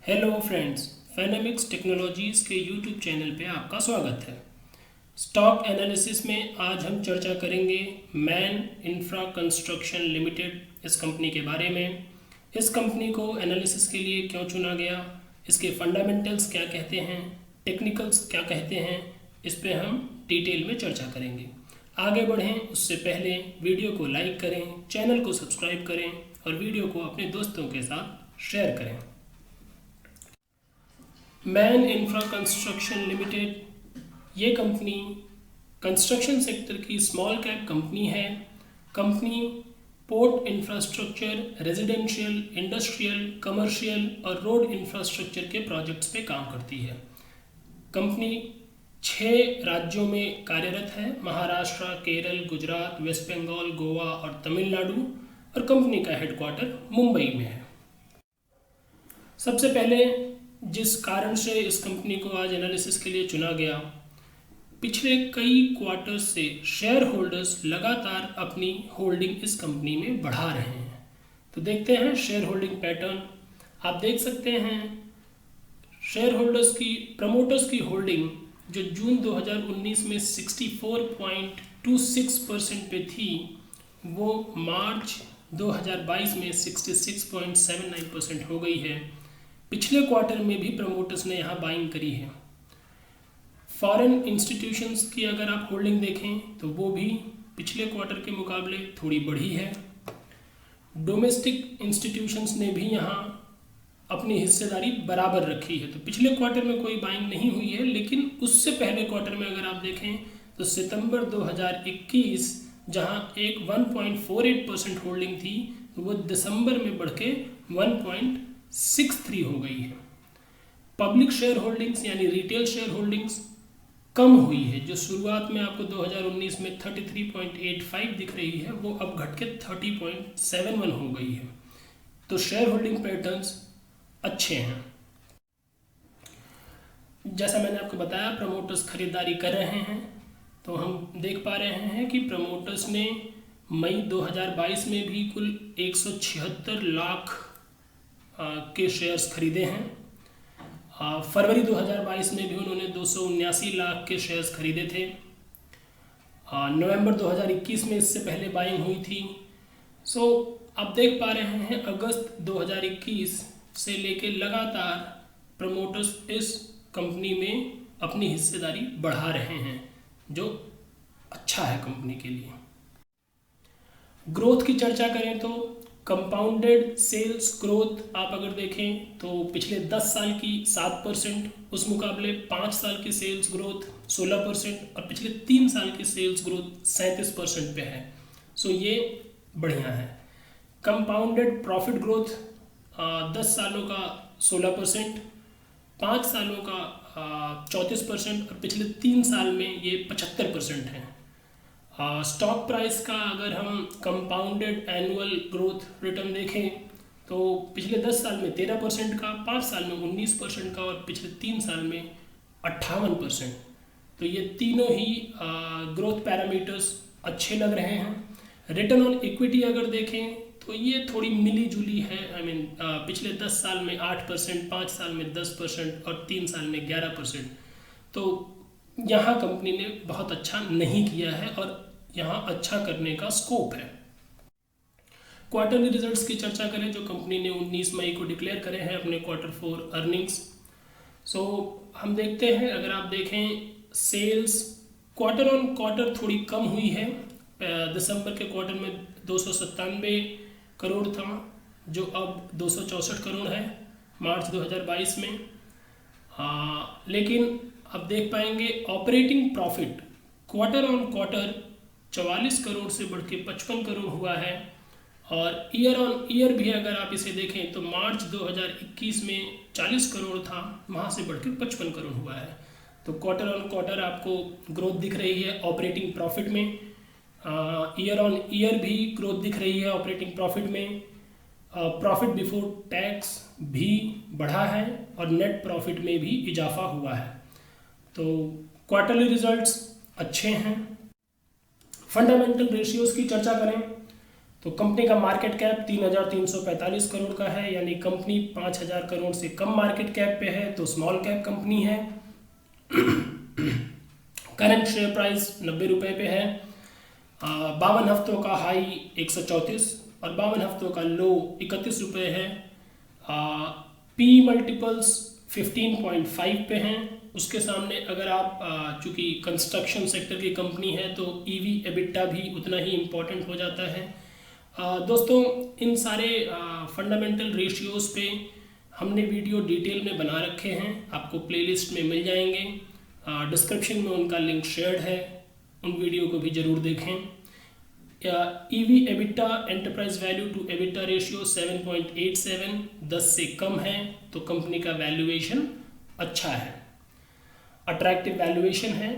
Hello friends, फाइनेमिक्स technologies के YouTube channel पे आपका स्वागत है। स्टॉक एनालिसिस में आज हम चर्चा करेंगे मैन इंफ्रा कंस्ट्रक्शन लिमिटेड इस कंपनी के बारे में। इस कंपनी को एनालिसिस के लिए क्यों चुना गया, इसके फंडामेंटल्स क्या कहते हैं, टेक्निकल्स क्या कहते हैं, इस पे हम डिटेल में चर्चा करेंगे। आगे बढ़ें उससे पहले वीडियो को लाइक करें, चैनल को सब्सक्राइब करें और वीडियो को अपने दोस्तों के साथ शेयर करें। मैन इंफ्रा कंस्ट्रक्शन लिमिटेड ये कंपनी कंस्ट्रक्शन सेक्टर की स्मॉल कैप कंपनी है। Company port infrastructure, residential, industrial, commercial और रोड इंफ्रास्ट्रक्चर के प्रोजेक्ट्स पे काम करती है। कंपनी 6 राज्यों में कार्यरत है: महाराष्ट्र, केरल, गुजरात, वेस्ट बंगाल, गोवा और तमिलनाडु। और कंपनी का हेडक्वार्टर मुंबई में है। सबसे पहले जिस कारण से इस कंपनी को आज एनालिसिस के लिए चुना गया, पिछले कई क्वार्टर से शेयर होल्डर्स लगातार अपनी होल्डिंग इस कंपनी में बढ़ा रहे हैं। तो देखते हैं शेयर होल्डिंग पैटर्न। आप देख सकते हैं शेयर होल्डर्स की, प्रमोटर्स की होल्डिंग जो जून 2019 में 64.26% पे थी, वो मार्च 2022 में 66.79% हो गई है। पिछले क्वार्टर में भी प्रमोटर्स ने यहाँ बाइंग करी है। फॉरेन इंस्टीट्यूशंस की अगर आप होल्डिंग देखें तो वो भी पिछले क्वार्टर के मुकाबले थोड़ी बढ़ी है। डोमेस्टिक इंस्टीट्यूशंस ने भी यहाँ अपनी हिस्सेदारी बराबर रखी है। तो पिछले क्वार्टर में कोई बाइंग नहीं हुई है, लेकिन उससे पहले क्वार्टर में अगर आप देखें तो सितंबर 2021 जहाँ एक 1.48% होल्डिंग थी, तो वो दिसंबर में बढ़ के 1.63 हो गई है। पब्लिक शेयर होल्डिंग्स यानी रिटेल शेयर होल्डिंग्स कम हुई है। जो शुरुआत में आपको 2019 में 33.85 दिख रही है, वो अब घट के 30.71 हो गई है। तो शेयर होल्डिंग पैटर्न्स अच्छे हैं। जैसा मैंने आपको बताया, प्रमोटर्स खरीदारी कर रहे हैं। तो हम देख पा रहे हैं कि प्रमोटर्स ने मई 2022 में भी कुल 176 लाख के शेयर्स खरीदे हैं। फरवरी 2022 में भी उन्होंने 279 लाख के शेयर्स खरीदे थे। नवंबर 2021 में इससे पहले बाइंग हुई थी। सो आप देख पा रहे हैं अगस्त 2021 से लेके लगातार प्रमोटर्स इस कंपनी में अपनी हिस्सेदारी बढ़ा रहे हैं, जो अच्छा है कंपनी के लिए। ग्रोथ की चर्चा करें तो कंपाउंडेड सेल्स ग्रोथ आप अगर देखें तो पिछले 10 साल की 7%, उस मुकाबले 5 साल की सेल्स ग्रोथ 16% और पिछले 3 साल की सेल्स ग्रोथ 37% पे है। सो ये बढ़िया है। कंपाउंडेड प्रॉफिट ग्रोथ 10 सालों का 16%, 5 सालों का 34% और पिछले 3 साल में ये 75% है। स्टॉक प्राइस का अगर हम कंपाउंडेड एनुअल ग्रोथ रिटर्न देखें तो पिछले 10 साल में 13% का, 5 साल में 19% का और पिछले 3 साल में 58%। तो ये तीनों ही ग्रोथ पैरामीटर्स अच्छे लग रहे हैं। रिटर्न ऑन इक्विटी अगर देखें तो ये थोड़ी मिली जुली है। पिछले 10 साल में 8%, 5 साल में 10% और 3 साल में 11%। तो यहाँ कंपनी ने बहुत अच्छा नहीं किया है और यहाँ अच्छा करने का स्कोप है। क्वार्टरली रिजल्ट्स की चर्चा करें जो कंपनी ने 19 मई को डिक्लेयर करे हैं अपने क्वार्टर 4 अर्निंग्स। सो हम देखते हैं, अगर आप देखें सेल्स क्वार्टर ऑन क्वार्टर थोड़ी कम हुई है। दिसंबर के क्वार्टर में 297 करोड़ था, जो अब 264 करोड़ है मार्च 2022 में। लेकिन अब देख पाएंगे operating profit quarter on quarter 44 crore से बढ़ के 55 करोड़ हुआ है। और ईयर ऑन ईयर भी अगर आप इसे देखें तो मार्च 2021 में 40 करोड़ था, वहाँ से बढ़ के 55 करोड़ हुआ है। तो क्वार्टर ऑन क्वार्टर आपको ग्रोथ दिख रही है ऑपरेटिंग प्रॉफिट में। ईयर ऑन ईयर भी ग्रोथ दिख रही है ऑपरेटिंग प्रॉफिट में। प्रॉफिट बिफोर टैक्स भी बढ़ा है और नेट प्रॉफिट में भी इजाफा हुआ है। तो क्वार्टरली रिजल्ट्स अच्छे हैं। फंडामेंटल रेशियोज़ की चर्चा करें तो कंपनी का मार्केट कैप 3,345 करोड़ का है, यानी कंपनी 5,000 करोड़ से कम मार्केट कैप पे है, तो स्मॉल कैप कंपनी है। करंट शेयर प्राइस 90 रुपये पे है। 52 हफ्तों का हाई 134 और 52 हफ्तों का लो 31 रुपये है। पी मल्टीपल्स 15.5 पे हैं। उसके सामने अगर आप चूँकि कंस्ट्रक्शन सेक्टर की कंपनी है तो ईवी एबिटा भी उतना ही इम्पोर्टेंट हो जाता है। दोस्तों, इन सारे फंडामेंटल रेशियोज़ पे हमने वीडियो डिटेल में बना रखे हैं, आपको प्लेलिस्ट में मिल जाएंगे। डिस्क्रिप्शन में उनका लिंक शेयर्ड है, उन वीडियो को भी ज़रूर देखें। EV EBITDA enterprise value to EBITDA ratio 7.87, 10 से कम है तो कंपनी का वैल्यूएशन अच्छा है, अट्रैक्टिव वैल्यूएशन है।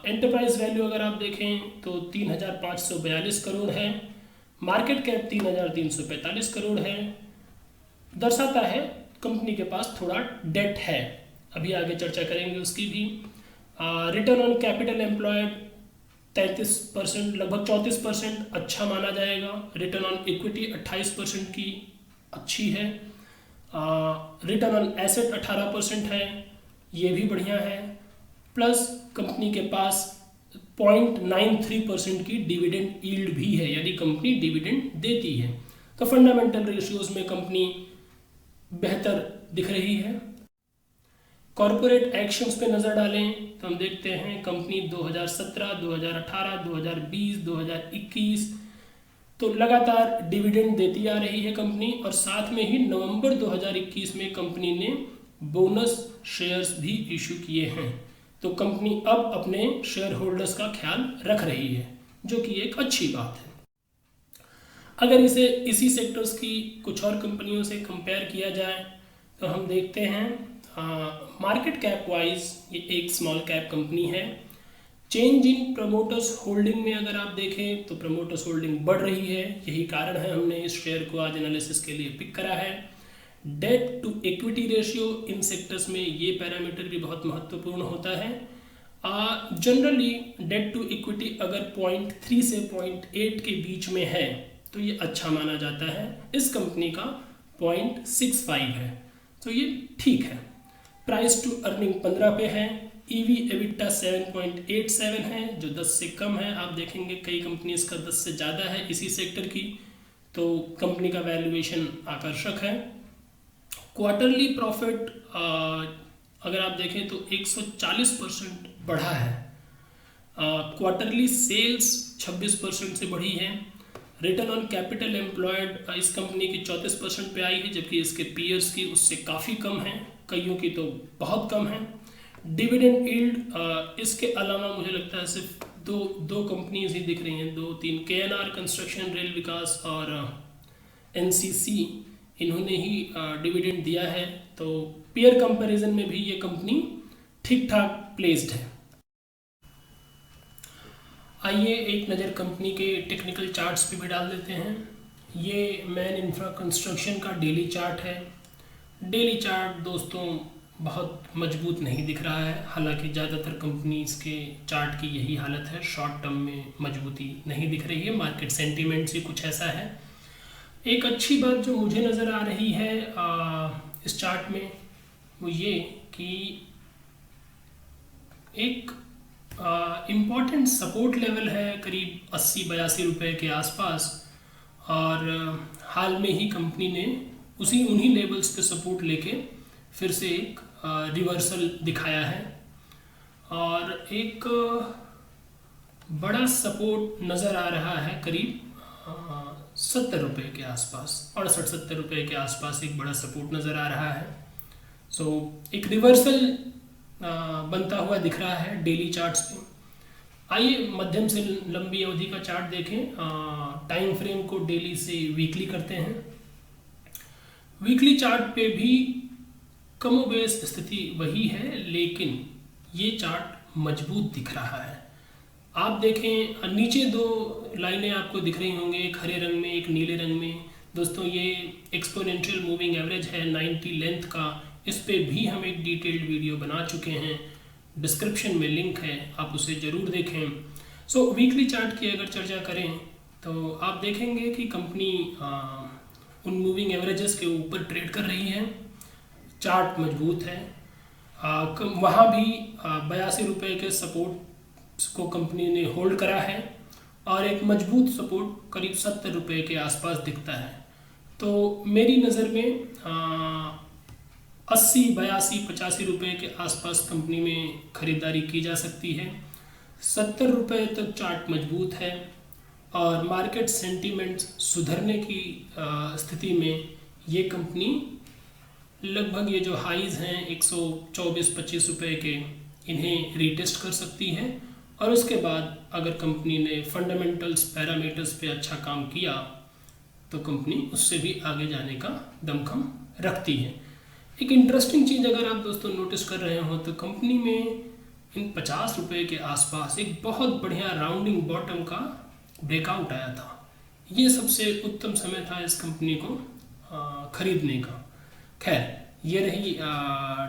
एंटरप्राइज वैल्यू अगर आप देखें तो 3,542 करोड़ है, मार्केट कैप 3,345 करोड़ है। दर्शाता है कंपनी के पास थोड़ा डेट है, अभी आगे चर्चा करेंगे उसकी भी। रिटर्न ऑन कैपिटल एम्प्लॉयड 33%, लगभग 34% अच्छा माना जाएगा। रिटर्न ऑन इक्विटी 28% की अच्छी है। रिटर्न ऑन एसेट 18% है, ये भी बढ़िया है। प्लस कंपनी के पास 0.93% की डिविडेंड यील्ड भी है, यानी कंपनी डिविडेंड देती है। तो फंडामेंटल रेशियोज में कंपनी बेहतर दिख रही है। कॉरपोरेट एक्शंस पे नज़र डालें तो हम देखते हैं कंपनी 2017, 2018, 2020, 2021 तो लगातार डिविडेंड देती आ रही है कंपनी, और साथ में ही नवंबर 2021 में कंपनी ने बोनस शेयर्स भी इशू किए हैं। तो कंपनी अब अपने शेयर होल्डर्स का ख्याल रख रही है, जो कि एक अच्छी बात है। अगर इसे इसी सेक्टर्स की कुछ और कंपनियों से कंपेयर किया जाए तो हम देखते हैं मार्केट कैप वाइज ये एक स्मॉल कैप कंपनी है। चेंज इन प्रमोटर्स होल्डिंग में अगर आप देखें तो प्रमोटर्स होल्डिंग बढ़ रही है, यही कारण है हमने इस शेयर को आज एनालिसिस के लिए पिक करा है। Debt to equity ratio in sectors में ये पैरामीटर भी बहुत महत्वपूर्ण होता है। जनरली डेट टू इक्विटी अगर 0.3 से 0.8 के बीच में है तो ये अच्छा माना जाता है। इस कंपनी का 0.65 है, तो ये ठीक है। प्राइस टू अर्निंग 15 पे है। ईवी एबिटा 7.87 है, जो 10 से कम है। आप देखेंगे कई कंपनीज का 10 से ज़्यादा है इसी सेक्टर की, तो कंपनी का वैल्यूएशन आकर्षक है। क्वार्टरली प्रॉफिट अगर आप देखें तो 140% बढ़ा है। क्वार्टरली सेल्स 26% से बढ़ी है। रिटर्न ऑन कैपिटल एम्प्लॉयड इस कंपनी की 34% पे आई है, जबकि इसके पीयर्स की उससे काफ़ी कम है, कईयों की तो बहुत कम है। डिविडेंड यील्ड इसके अलावा मुझे लगता है सिर्फ दो कंपनीज ही दिख रही हैं, 2-3, KNR कंस्ट्रक्शन, रेल विकास और NCC, इन्होंने ही डिविडेंड दिया है। तो पीयर कंपैरिजन में भी ये कंपनी ठीक ठाक प्लेस्ड है। आइए एक नज़र कंपनी के टेक्निकल चार्ट्स पे भी डाल देते हैं। ये मैन इंफ्रा कंस्ट्रक्शन का डेली चार्ट है। डेली चार्ट दोस्तों बहुत मजबूत नहीं दिख रहा है, हालांकि ज़्यादातर कंपनीज के चार्ट की यही हालत है, शॉर्ट टर्म में मजबूती नहीं दिख रही है। मार्केट सेंटीमेंट से कुछ ऐसा है। एक अच्छी बात जो मुझे नज़र आ रही है इस चार्ट में वो ये कि एक इम्पॉर्टेंट सपोर्ट लेवल है करीब 80-82 रुपये के आसपास, और हाल में ही कंपनी ने उन्हीं लेवल्स पे सपोर्ट लेके फिर से एक रिवर्सल दिखाया है, और एक बड़ा सपोर्ट नज़र आ रहा है करीब 70 रुपये के आसपास, 68-70 रुपये के आसपास एक बड़ा सपोर्ट नज़र आ रहा है। सो एक रिवर्सल बनता हुआ दिख रहा है डेली चार्ट्स पे। आइए मध्यम से लंबी अवधि का चार्ट देखें। टाइम फ्रेम को डेली से वीकली करते हैं। वीकली चार्ट पे भी कमोबेश स्थिति वही है, लेकिन ये चार्ट मजबूत दिख रहा है। आप देखें नीचे दो लाइनें आपको दिख रही होंगी, एक हरे रंग में, एक नीले रंग में। दोस्तों ये एक्सपोनेंशियल मूविंग एवरेज है 90 लेंथ का, इस पे भी हम एक डिटेल्ड वीडियो बना चुके हैं, डिस्क्रिप्शन में लिंक है, आप उसे ज़रूर देखें। सो वीकली चार्ट की अगर चर्चा करें तो आप देखेंगे कि कंपनी उन मूविंग एवरेजेस के ऊपर ट्रेड कर रही है, चार्ट मजबूत है। वहाँ भी 82 रुपये के सपोर्ट को कंपनी ने होल्ड करा है और एक मजबूत सपोर्ट करीब 70 रुपये के आसपास दिखता है। तो मेरी नज़र में 80, 82, 85 रुपये के आसपास कंपनी में ख़रीदारी की जा सकती है। 70 रुपये तक चार्ट मजबूत है और मार्केट सेंटीमेंट्स सुधरने की स्थिति में ये कंपनी लगभग ये जो हाइज़ हैं 124-25 रुपये के, इन्हें रीटेस्ट कर सकती है। और उसके बाद अगर कंपनी ने फंडामेंटल्स पैरामीटर्स पे अच्छा काम किया तो कंपनी उससे भी आगे जाने का दमखम रखती है। एक इंटरेस्टिंग चीज़ अगर आप दोस्तों नोटिस कर रहे हो तो कंपनी में इन 50 रुपये के आसपास एक बहुत बढ़िया राउंडिंग बॉटम का ब्रेकआउट आया था। ये सबसे उत्तम समय था इस कंपनी को खरीदने का। खैर, ये रही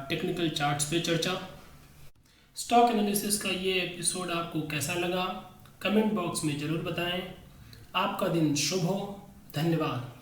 टेक्निकल चार्ट्स पे चर्चा। स्टॉक एनालिसिस का ये एपिसोड आपको कैसा लगा कमेंट बॉक्स में ज़रूर बताएं। आपका दिन शुभ हो। धन्यवाद।